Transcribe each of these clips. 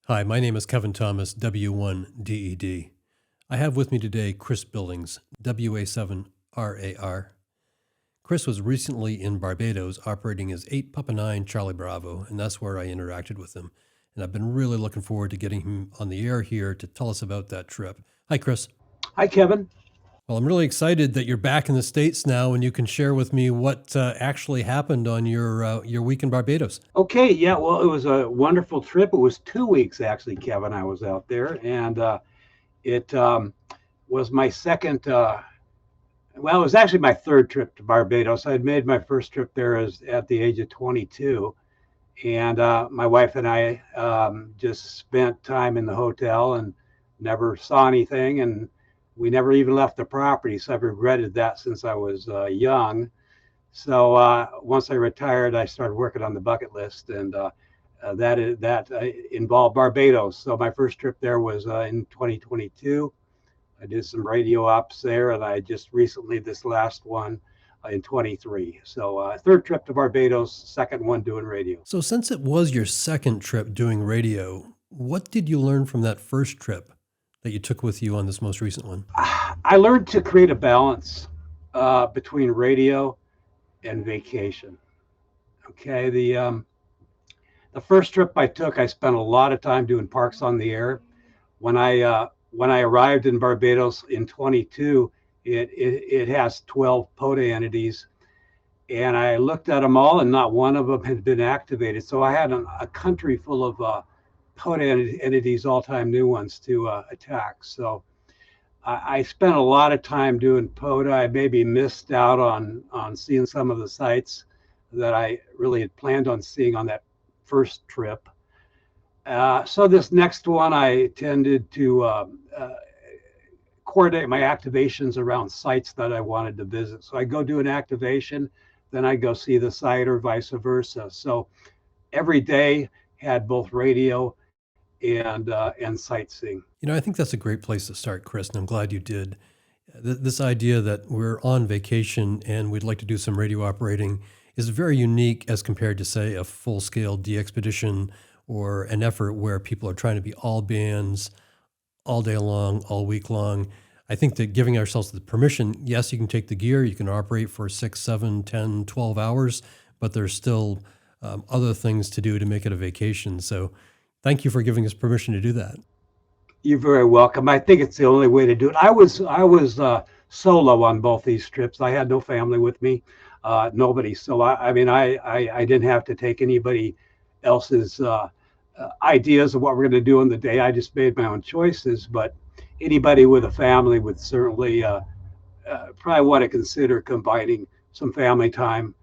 Hi, my name is K.Thomas, W1DED. I have with me today Chris Billings, WA7RAR. Chris was recently in Barbados operating as 8 Papa 9 Charlie Bravo, and that's where I interacted with him. And I've been really looking forward to getting him on the air here to tell us about that trip. Hi, Chris. Hi, Kevin. Well, I'm really excited that you're back in the States now and you can share with me what actually happened on your week in Barbados. Okay, yeah, well, it was a wonderful trip. It was 2 weeks, actually, Kevin. I was out there, and it was my second, well, it was actually my third trip to Barbados. I had made my first trip there at the age of 22, and my wife and I just spent time in the hotel and never saw anything, and we never even left the property, so I've regretted that since I was young. So once I retired, I started working on the bucket list, and that involved Barbados. So my first trip there was in 2022. I did some radio ops there, and I just recently this last one in 23. So third trip to Barbados, second one doing radio. So since it was your second trip doing radio, what did you learn from that first trip that you took with you on this most recent one? I learned to create a balance between radio and vacation. Okay, the first trip I took, I spent a lot of time doing parks on the air. When I arrived in Barbados in 22, it has 12 POTA entities, and I looked at them all, and not one of them had been activated. So I had a country full of POTA entities, all-time new ones to attack. So I spent a lot of time doing POTA. I maybe missed out on seeing some of the sites that I really had planned on seeing on that first trip. So this next one, I tended to coordinate my activations around sites that I wanted to visit. So I go do an activation, then I go see the site, or vice versa. So every day had both radio and sightseeing. You know, I think that's a great place to start, Chris, and I'm glad you did. This idea that we're on vacation and we'd like to do some radio operating is very unique as compared to, say, a full-scale de-expedition or an effort where people are trying to be all bands all day long, all week long. I think that giving ourselves the permission, yes, you can take the gear, you can operate for 6, 7, 10, 12 hours, but there's still other things to do to make it a vacation. So thank you for giving us permission to do that. You're very welcome. I think it's the only way to do it. I was solo on both these trips. I had no family with me, nobody. So I mean, I didn't have to take anybody else's ideas of what we're going to do in the day. I just made my own choices. But anybody with a family would certainly probably want to consider combining some family time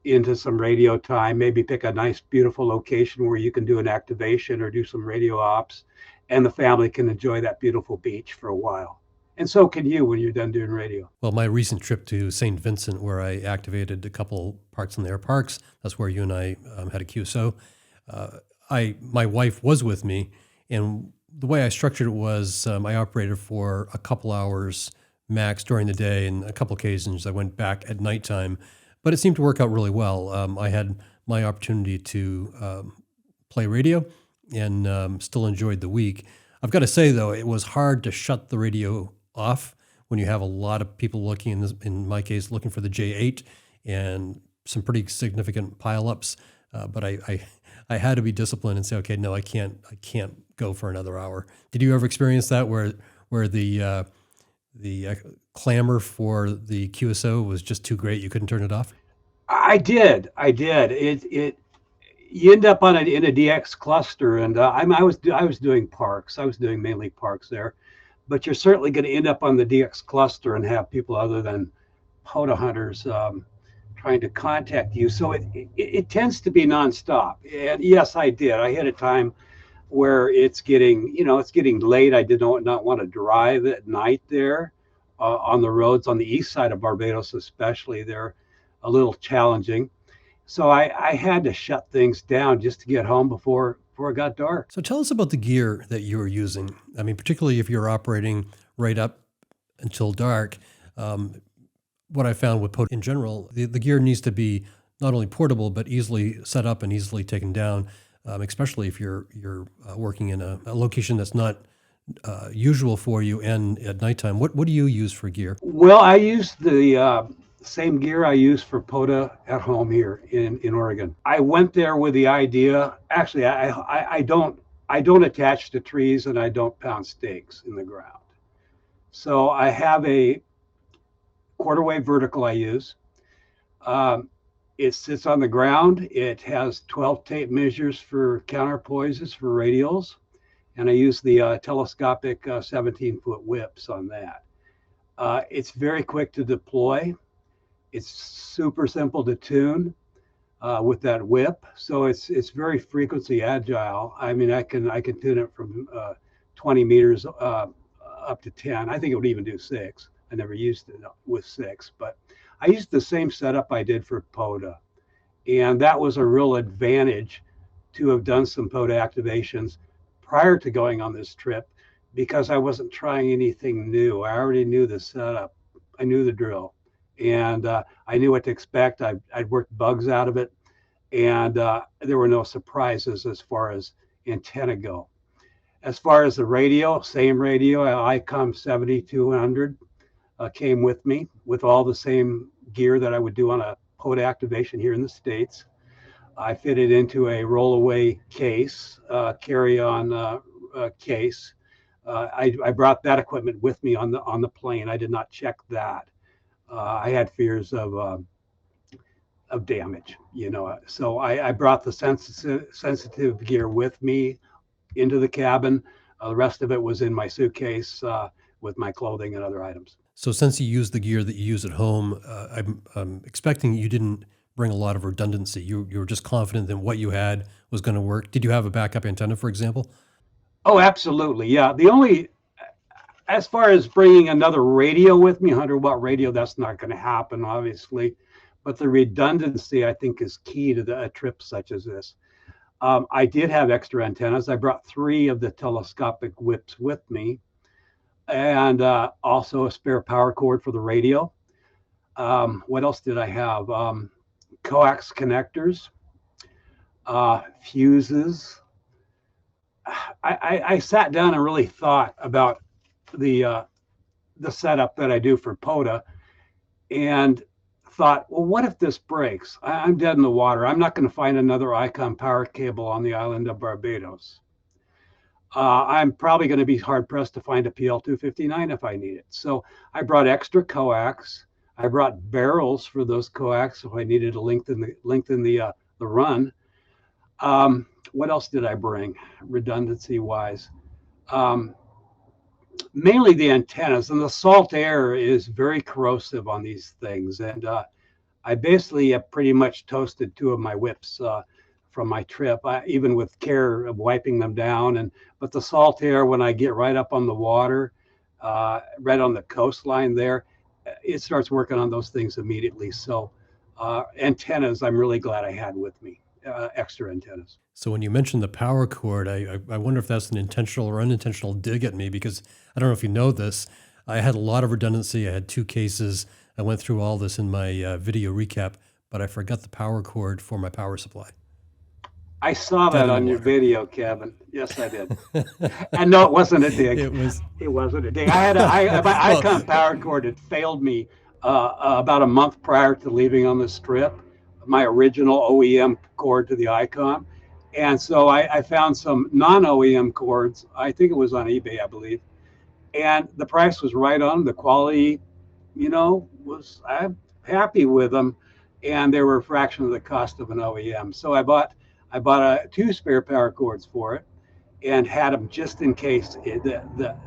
into some radio time. Maybe pick a nice, beautiful location where you can do an activation or do some radio ops, and the family can enjoy that beautiful beach for a while. And so can you when you're done doing radio. Well, my recent trip to St. Vincent, where I activated a couple parks in their parks, that's where you and I had a QSO. My wife was with me, and the way I structured it was I operated for a couple hours max during the day, and a couple occasions I went back at nighttime. But it seemed to work out really well. I had my opportunity to play radio and still enjoyed the week. I've got to say, though, it was hard to shut the radio off when you have a lot of people looking, in my case, looking for the J8 and some pretty significant pileups. But I had to be disciplined and say, okay, no, I can't go for another hour. Did you ever experience that where the clamor for the QSO was just too great, you couldn't turn it off? I did. It you end up in a DX cluster, and I was doing parks. I was doing mainly parks there, but you're certainly going to end up on the DX cluster and have people other than POTA hunters trying to contact you. So it tends to be nonstop. And yes, I did. I hit a time where it's getting late. I did not want to drive at night there on the roads on the east side of Barbados, especially. They're a little challenging. So I had to shut things down just to get home before it got dark. So tell us about the gear that you were using. I mean, particularly if you're operating right up until dark. What I found with POTA in general, the gear needs to be not only portable, but easily set up and easily taken down. especially if you're working in a location that's not usual for you and at nighttime. What do you use for gear? Well, I use the same gear I use for POTA at home here in Oregon. I went there with the idea. Actually, I don't attach to trees and I don't pound stakes in the ground. So I have a quarter wave vertical I use. It sits on the ground. It has 12 tape measures for counterpoises for radials, and I use the telescopic 17-foot whips on that. It's very quick to deploy. It's super simple to tune with that whip, so it's very frequency agile. I mean, I can tune it from 20 meters up to 10. I think it would even do 6. I never used it with 6, but I used the same setup I did for POTA, and that was a real advantage to have done some POTA activations prior to going on this trip, because I wasn't trying anything new. I already knew the setup. I knew the drill, and I knew what to expect. I'd worked bugs out of it, and there were no surprises as far as antenna go. As far as the radio, same radio, ICOM 7200 came with me with all the same gear that I would do on a POTA activation here in the States. I fitted into a rollaway case, carry-on case. I brought that equipment with me on the plane. I did not check that. I had fears of damage, So I brought the sensitive gear with me into the cabin. The rest of it was in my suitcase with my clothing and other items. So since you use the gear that you use at home, I'm expecting you didn't bring a lot of redundancy. You were just confident that what you had was going to work. Did you have a backup antenna, for example? Oh, absolutely. Yeah. As far as bringing another radio with me, 100-watt radio, that's not going to happen, obviously. But the redundancy, I think, is key to a trip such as this. I did have extra antennas. I brought 3 of the telescopic whips with me, and also a spare power cord for the radio. What else did I have? Coax connectors, fuses. I sat down and really thought about the setup that I do for POTA, and thought, well, what if this breaks? I'm dead in the water. I'm not going to find another ICOM power cable on the island of Barbados. I'm probably going to be hard pressed to find a PL259 if I need it. So I brought extra coax. I brought barrels for those coax if I needed to lengthen the run. What else did I bring redundancy wise? Mainly the antennas, and the salt air is very corrosive on these things. And I basically have pretty much toasted 2 of my whips from my trip, even with care of wiping them down. But the salt air, when I get right up on the water, right on the coastline there, it starts working on those things immediately. So antennas, I'm really glad I had with me, extra antennas. So when you mentioned the power cord, I wonder if that's an intentional or unintentional dig at me, because I don't know if you know this. I had a lot of redundancy. I had 2 cases. I went through all this in my video recap, but I forgot the power cord for my power supply. I saw that on your video, Kevin. Yes, I did. And no, it wasn't a dig. It wasn't a dig. I had my ICOM power cord had failed me about a month prior to leaving on this trip, my original OEM cord to the ICOM. And so I found some non-OEM cords. I think it was on eBay, I believe. And the price was right on. The quality, I'm happy with them. And they were a fraction of the cost of an OEM. So I bought 2 spare power cords for it, and had them just in case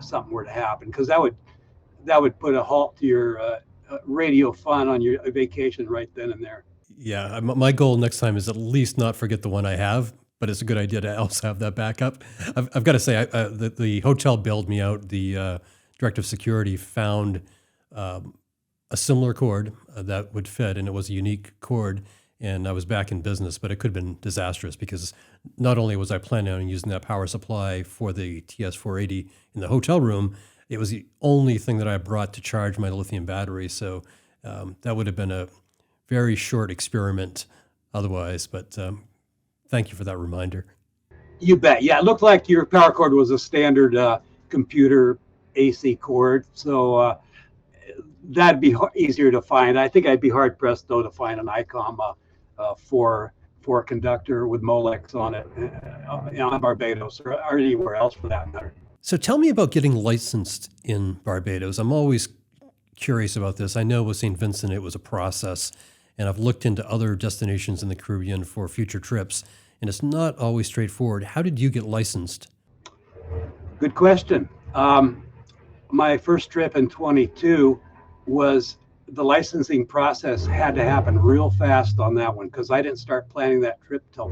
something were to happen, because that would put a halt to your radio fun on your vacation right then and there. Yeah, my goal next time is at least not forget the one I have, but it's a good idea to also have that backup. I've got to say, the hotel bailed me out. The director of security found a similar cord that would fit, and it was a unique cord, and I was back in business, but it could have been disastrous, because not only was I planning on using that power supply for the TS480 in the hotel room, it was the only thing that I brought to charge my lithium battery. So that would have been a very short experiment otherwise, but thank you for that reminder. You bet. Yeah, it looked like your power cord was a standard computer AC cord, so that'd be easier to find. I think I'd be hard pressed though to find an ICOM four conductor with Molex on it on Barbados or anywhere else for that matter. So tell me about getting licensed in Barbados. I'm always curious about this. I know with St. Vincent it was a process, and I've looked into other destinations in the Caribbean for future trips, and it's not always straightforward. How did you get licensed? Good question. My first trip in 22 was the licensing process had to happen real fast on that one because I didn't start planning that trip till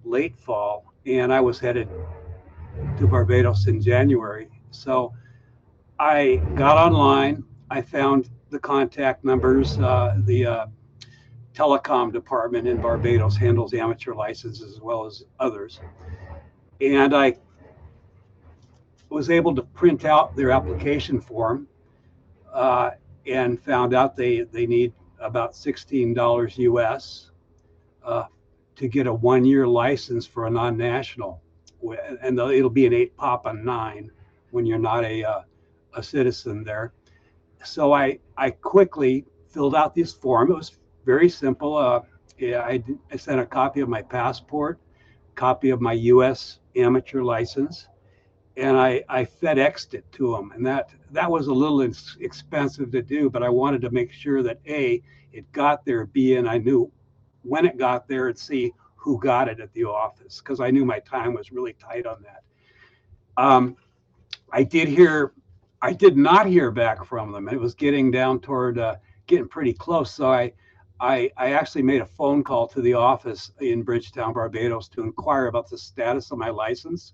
late fall, and I was headed to Barbados in January. So I got online, I found the contact numbers, the telecom department in Barbados handles the amateur licenses as well as others. And I was able to print out their application form and found out they need about $16 US to get a 1-year license for a non-national. And it'll be an 8 pop on 9 when you're not a citizen there. So I quickly filled out this form. It was very simple. I sent a copy of my passport, copy of my U.S. amateur license, and I FedExed it to them. And that was a little expensive to do, but I wanted to make sure that A, it got there, B, and I knew when it got there, and C, who got it at the office, because I knew my time was really tight on that. I did not hear back from them. It was getting down toward getting pretty close. So I actually made a phone call to the office in Bridgetown, Barbados, to inquire about the status of my license.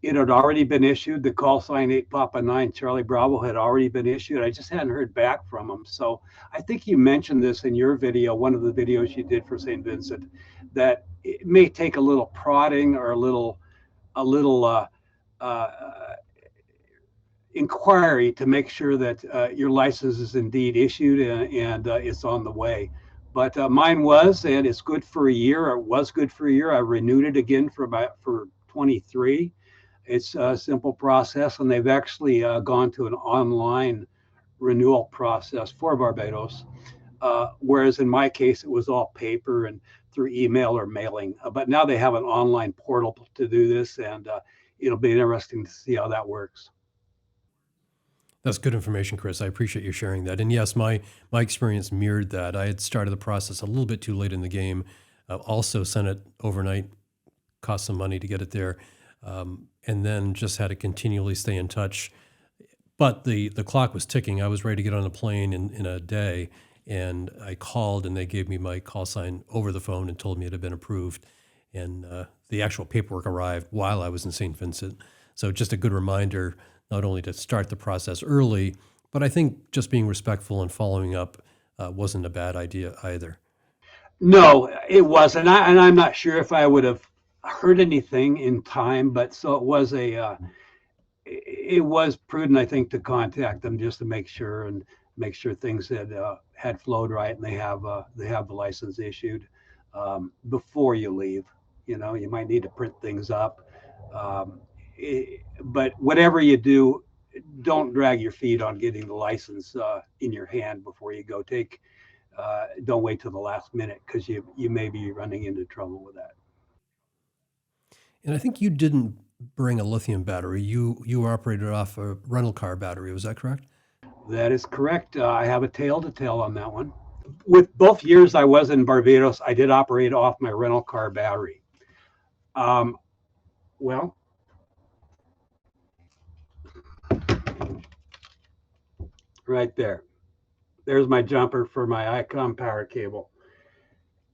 It had already been issued. The call sign 8 Papa 9 Charlie Bravo had already been issued. I just hadn't heard back from them. So I think you mentioned this in your video, one of the videos you did for St. Vincent, that it may take a little prodding or a little inquiry to make sure that your license is indeed issued and it's on the way. But mine was, and it's good for a year, or was good for a year. I renewed it again for 23. It's a simple process, and they've actually gone to an online renewal process for Barbados, whereas in my case, it was all paper and through email or mailing. But now they have an online portal to do this, and it'll be interesting to see how that works. That's good information, Chris. I appreciate you sharing that. And yes, my experience mirrored that. I had started the process a little bit too late in the game. Also sent it overnight, cost some money to get it there, and then just had to continually stay in touch. But the clock was ticking. I was ready to get on a plane in a day, and I called, and they gave me my call sign over the phone and told me it had been approved. And the actual paperwork arrived while I was in St. Vincent. So just a good reminder, not only to start the process early, but I think just being respectful and following up wasn't a bad idea either. No, it wasn't. And I'm not sure if I would have heard anything in time, but so it was prudent, I think, to contact them just to make sure things had flowed right, and they have the license issued before you leave. You know, you might need to print things up. But whatever you do, don't drag your feet on getting the license in your hand before you go. Don't wait till the last minute, because you may be running into trouble with that. And I think you didn't bring a lithium battery. You operated off a rental car battery. Was that correct? That is correct. I have a tale to tell on that one. With both years I was in Barbados, I did operate off my rental car battery. Well, right there. There's my jumper for my ICOM power cable.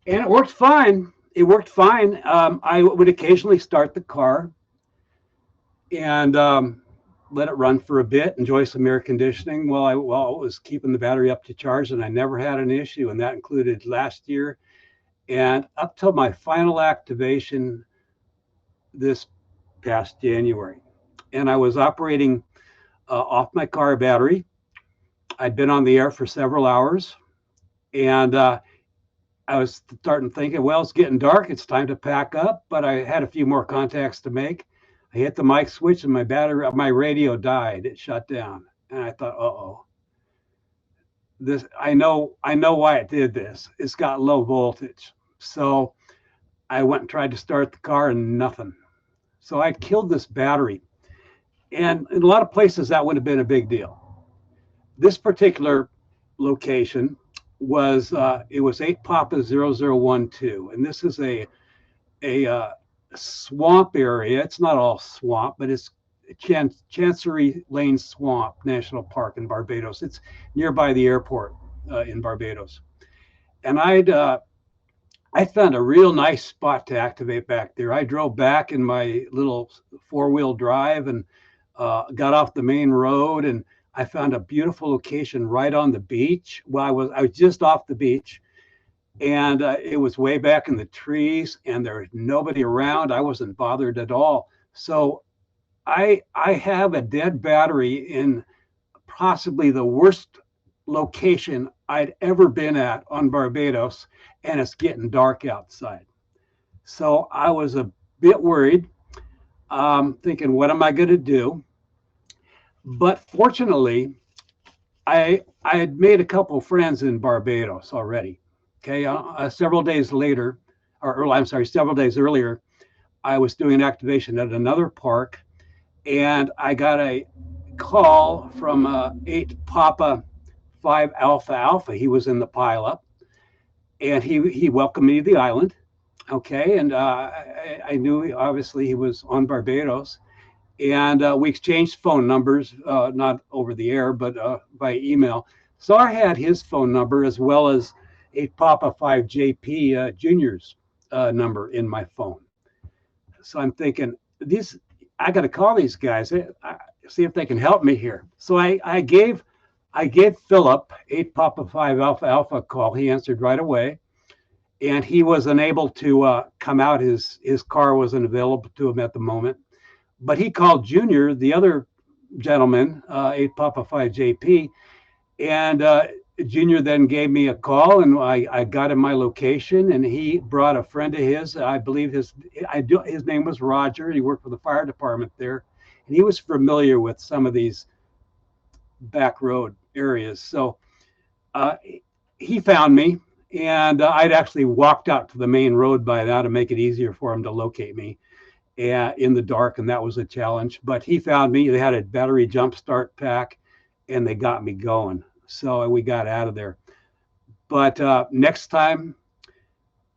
And it worked fine. I would occasionally start the car and let it run for a bit, enjoy some air conditioning while I was keeping the battery up to charge, and I never had an issue. And that included last year and up till my final activation this past January. And I was operating off my car battery. I'd been on the air for several hours, and I was starting thinking, well, it's getting dark. It's time to pack up. But I had a few more contacts to make. I hit the mic switch and my radio died. It shut down. And I thought, uh-oh, I know why it did this. It's got low voltage. So I went and tried to start the car and nothing. So I killed this battery. And in a lot of places that would have been a big deal. This particular location was it was 8 Papa 0012, and this is a swamp area. It's not all swamp, but it's Chancery Lane Swamp National Park in Barbados. It's nearby the airport in Barbados, and I found a real nice spot to activate back there. I drove back in my little 4-wheel drive and got off the main road, and I found a beautiful location right on the beach. Well, I was just off the beach, and it was way back in the trees, and there was nobody around. I wasn't bothered at all. So I have a dead battery in possibly the worst location I'd ever been at on Barbados, and it's getting dark outside. So I was a bit worried, thinking, what am I going to do? But fortunately, I had made a couple of friends in Barbados already. Okay, several days later, several days earlier, I was doing an activation at another park, and I got a call from 8 Papa 5 Alpha Alpha. He was in the pileup, and he welcomed me to the island. Okay, and I knew obviously he was on Barbados. And we exchanged phone numbers, not over the air, but by email. So I had his phone number as well as 8 Papa 5 JP Junior's number in my phone. So I'm thinking, I got to call these guys, see if they can help me here. So I gave Philip 8 Papa 5 Alpha Alpha a call. He answered right away, and he was unable to come out. His car wasn't available to him at the moment. But he called Junior, the other gentleman, 8 Papa 5 JP, and Junior then gave me a call, and I got him my location, and he brought a friend of his. I believe his name was Roger. He worked for the fire department there, and he was familiar with some of these back road areas. So he found me, and I'd actually walked out to the main road by now to make it easier for him to locate me in the dark, and that was a challenge. But he found me. They had a battery jump start pack, and they got me going. So we got out of there. But next time,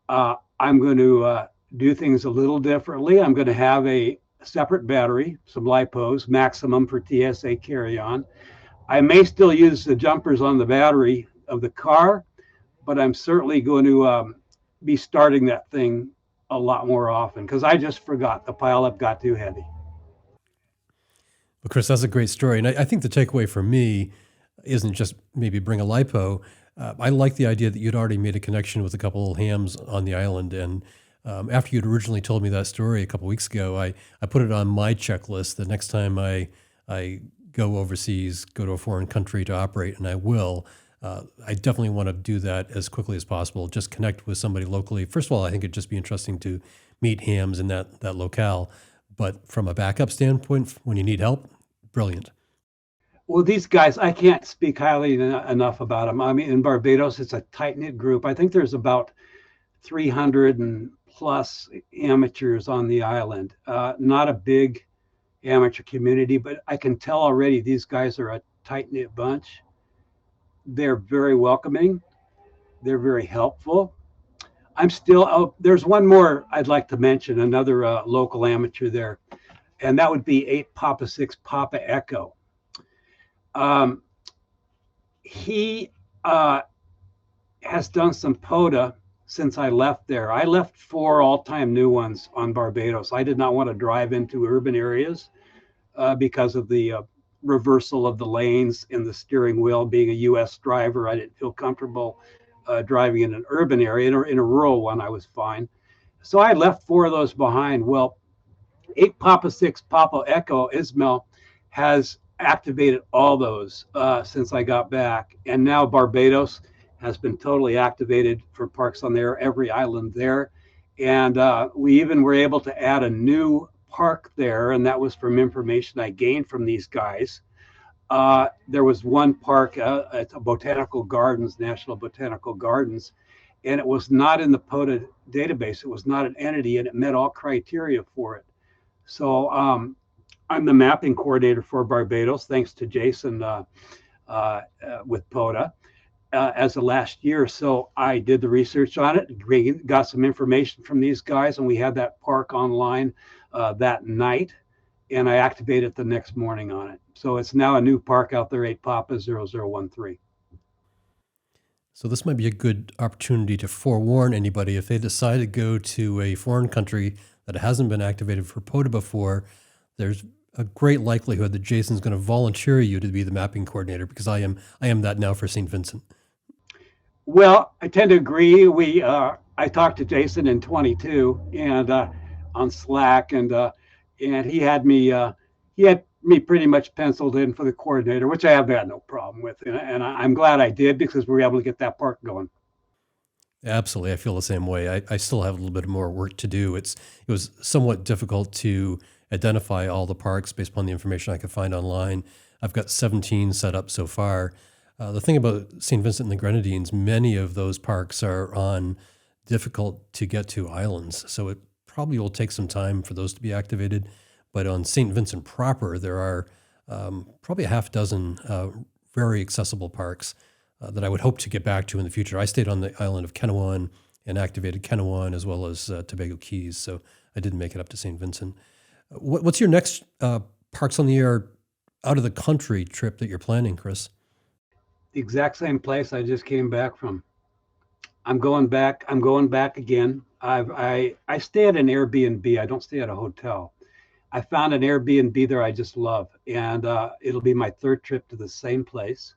I'm going to do things a little differently. I'm going to have a separate battery, some LiPos, maximum for TSA carry-on. I may still use the jumpers on the battery of the car, but I'm certainly going to be starting that thing a lot more often, because I just forgot the pileup got too heavy. Well, Chris, that's a great story. And I think the takeaway for me isn't just maybe bring a LiPo. I like the idea that you'd already made a connection with a couple of hams on the island. And after you'd originally told me that story a couple of weeks ago, I put it on my checklist. The next time I go overseas, go to a foreign country to operate, and I will, I definitely want to do that as quickly as possible. Just connect with somebody locally. First of all, I think it'd just be interesting to meet hams in that locale. But from a backup standpoint, when you need help, brilliant. Well, these guys, I can't speak highly enough about them. I mean, in Barbados, it's a tight-knit group. I think there's about 300 and plus amateurs on the island. Not a big amateur community, but I can tell already these guys are a tight-knit bunch. They're very welcoming. They're very helpful. There's one more I'd like to mention, another local amateur there, and that would be 8 Papa 6 Papa Echo. He has done some POTA since I left there. I left 4 all-time new ones on Barbados. I did not want to drive into urban areas because of the reversal of the lanes in the steering wheel. Being a U.S. driver, I didn't feel comfortable driving in an urban area. In a rural one, I was fine. So I left 4 of those behind. Well, 8 Papa 6 Papa Echo Ismail has activated all those since I got back. And now Barbados has been totally activated for Parks on the Air, every island there. And we even were able to add a new park there, and that was from information I gained from these guys. There was one park at Botanical Gardens, National Botanical Gardens, and it was not in the POTA database. It was not an entity, and it met all criteria for it. So I'm the mapping coordinator for Barbados, thanks to Jason with POTA as of last year. So I did the research on it, got some information from these guys, and we had that park online that night, and I activated it the next morning on it. So it's now a new park out there, 8 Papa 0013. So this might be a good opportunity to forewarn anybody if they decide to go to a foreign country that hasn't been activated for POTA before. There's a great likelihood that Jason's going to volunteer you to be the mapping coordinator, because I am that now for St. Vincent. Well, I tend to agree. I talked to Jason in 22 and on Slack, and he had me pretty much penciled in for the coordinator, which I have had no problem with, and I'm glad I did, because we were able to get that park going. Absolutely, I feel the same way. I still have a little bit more work to do. It was somewhat difficult to identify all the parks based upon the information I could find online. I've got 17 set up so far. The thing about St. Vincent and the Grenadines, many of those parks are on difficult to get to islands, so it probably will take some time for those to be activated. But on St. Vincent proper, there are probably a half dozen very accessible parks that I would hope to get back to in the future. I stayed on the island of Kennewan and activated Kennewan as well as Tobago Keys, so I didn't make it up to St. Vincent. What's your next Parks on the Air out of the country trip that you're planning, Chris? The exact same place I just came back from. I'm going back again. I stay at an Airbnb. I don't stay at a hotel. I found an Airbnb there I just love, and it'll be my third trip to the same place.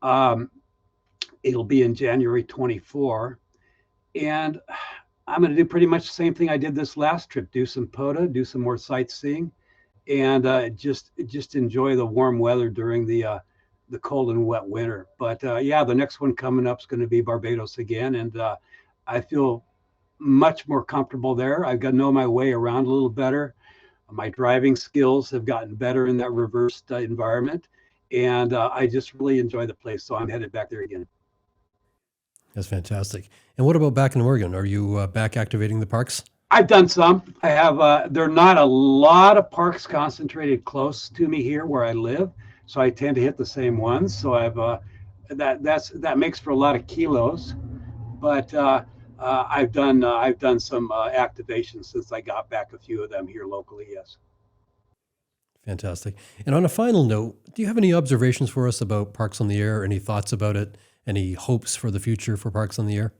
It'll be in January 24, and I'm going to do pretty much the same thing I did this last trip: do some POTA, do some more sightseeing, and just enjoy the warm weather during the cold and wet winter. But yeah, the next one coming up is going to be Barbados again, and I feel much more comfortable there. I've got to know my way around a little better. My driving skills have gotten better in that reversed environment, and I just really enjoy the place. So I'm headed back there again. That's fantastic. And what about back in Oregon? Are you back activating the parks? I've done some. I have. There are not a lot of parks concentrated close to me here where I live, so I tend to hit the same ones. So I've that makes for a lot of kilos, but I've done some activations since I got back, a few of them here locally. Yes. Fantastic. And on a final note, do you have any observations for us about Parks on the Air? Any thoughts about it? Any hopes for the future for Parks on the Air?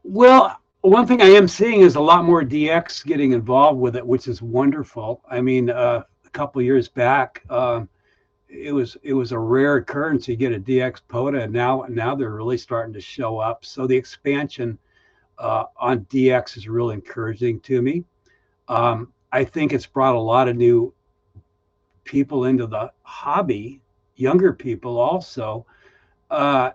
Well, one thing I am seeing is a lot more DX getting involved with it, which is wonderful. I mean, a couple of years back, it was a rare occurrence to get a DX POTA, and now they're really starting to show up. So the expansion on DX is really encouraging to me. I think it's brought a lot of new people into the hobby, younger people also. I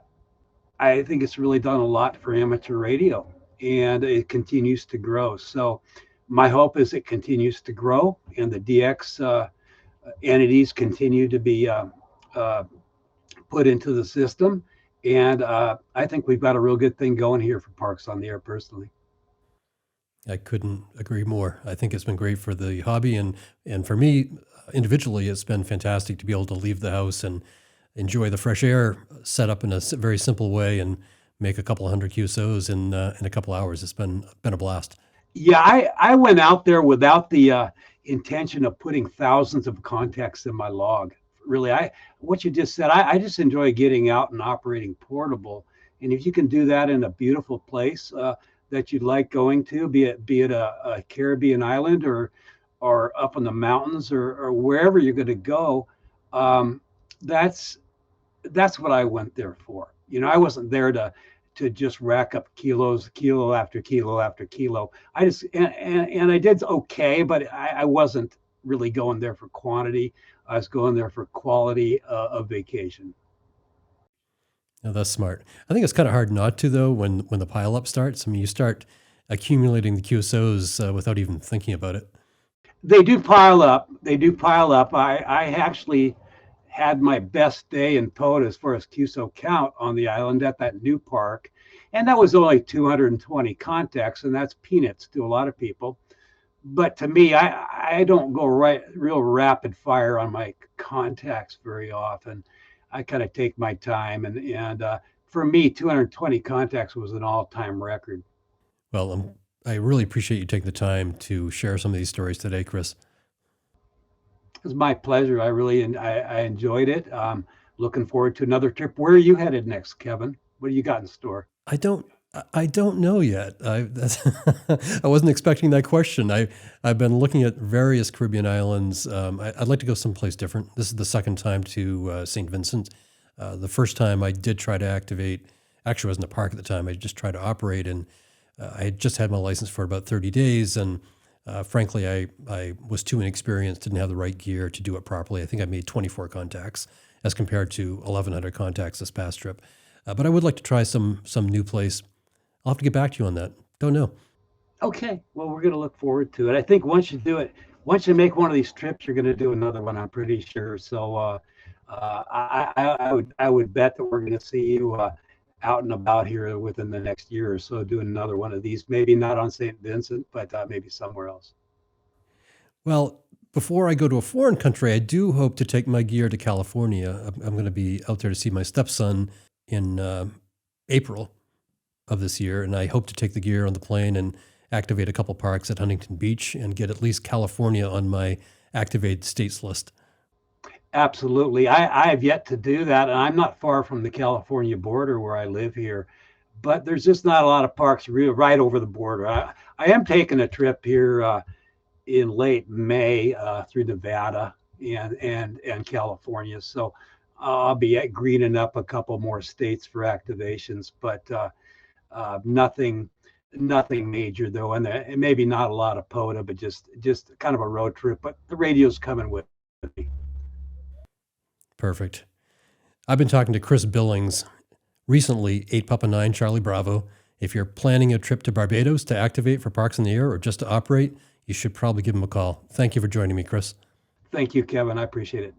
think it's really done a lot for amateur radio, and it continues to grow. So my hope is it continues to grow, and the DX entities continue to be put into the system. And I think we've got a real good thing going here for Parks on the Air, personally. I couldn't agree more. I think it's been great for the hobby, and for me individually, it's been fantastic to be able to leave the house and enjoy the fresh air, set up in a very simple way, and make a couple hundred QSOs in a couple hours. It's been a blast. Yeah, I went out there without the intention of putting thousands of contacts in my log. Really, what you just said, I just enjoy getting out and operating portable. And if you can do that in a beautiful place that you'd like going to, be it a Caribbean island or up in the mountains or wherever you're going to go, that's what I went there for. You know, I wasn't there to just rack up kilo after kilo after kilo. I just and I did okay, but I wasn't really going there for quantity. I was going there for quality of vacation. No, that's smart. I think it's kind of hard not to, though, when the pileup starts. I mean, you start accumulating the QSOs without even thinking about it. They do pile up. They do pile up. I actually had my best day in POTA as far as QSO count on the island at that new park. And that was only 220 contacts, and that's peanuts to a lot of people. But to me, I don't go real rapid fire on my contacts very often. I kind of take my time, and for me, 220 contacts was an all-time record. Well, I really appreciate you taking the time to share some of these stories today, Chris. It was my pleasure. I enjoyed it. Looking forward to another trip. Where are you headed next, Kevin? What do you got in store? I don't know yet. I wasn't expecting that question. I've been looking at various Caribbean islands. I'd like to go someplace different. This is the second time to St. Vincent. The first time I did try to activate. Actually, I wasn't a park at the time. I just tried to operate, and I had just had my license for about 30 days, and frankly, I was too inexperienced, didn't have the right gear to do it properly. I think I made 24 contacts as compared to 1,100 contacts this past trip. But I would like to try some new place. I'll have to get back to you on that. Don't know. Okay, well, we're going to look forward to it. I think once you do it, once you make one of these trips, you're going to do another one. I'm pretty sure. So I would bet that we're going to see you out and about here within the next year or so, doing another one of these. Maybe not on St. Vincent, but maybe somewhere else. Well, before I go to a foreign country, I do hope to take my gear to California. I'm going to be out there to see my stepson in April of this year, and I hope to take the gear on the plane and activate a couple parks at Huntington Beach and get at least California on my activated states list. Absolutely. I have yet to do that, and I'm not far from the California border where I live here, but there's just not a lot of parks right over the border. I am taking a trip here in late May through Nevada and California, so I'll be greening up a couple more states for activations, but nothing major though, and maybe not a lot of POTA, but just kind of a road trip. But the radio's coming with me. Perfect. I've been talking to Chris Billings, recently 8 Papa 9 Charlie Bravo. If you're planning a trip to Barbados to activate for Parks in the Air or just to operate, you should probably give him a call. Thank you for joining me, Chris. Thank you, Kevin. I appreciate it.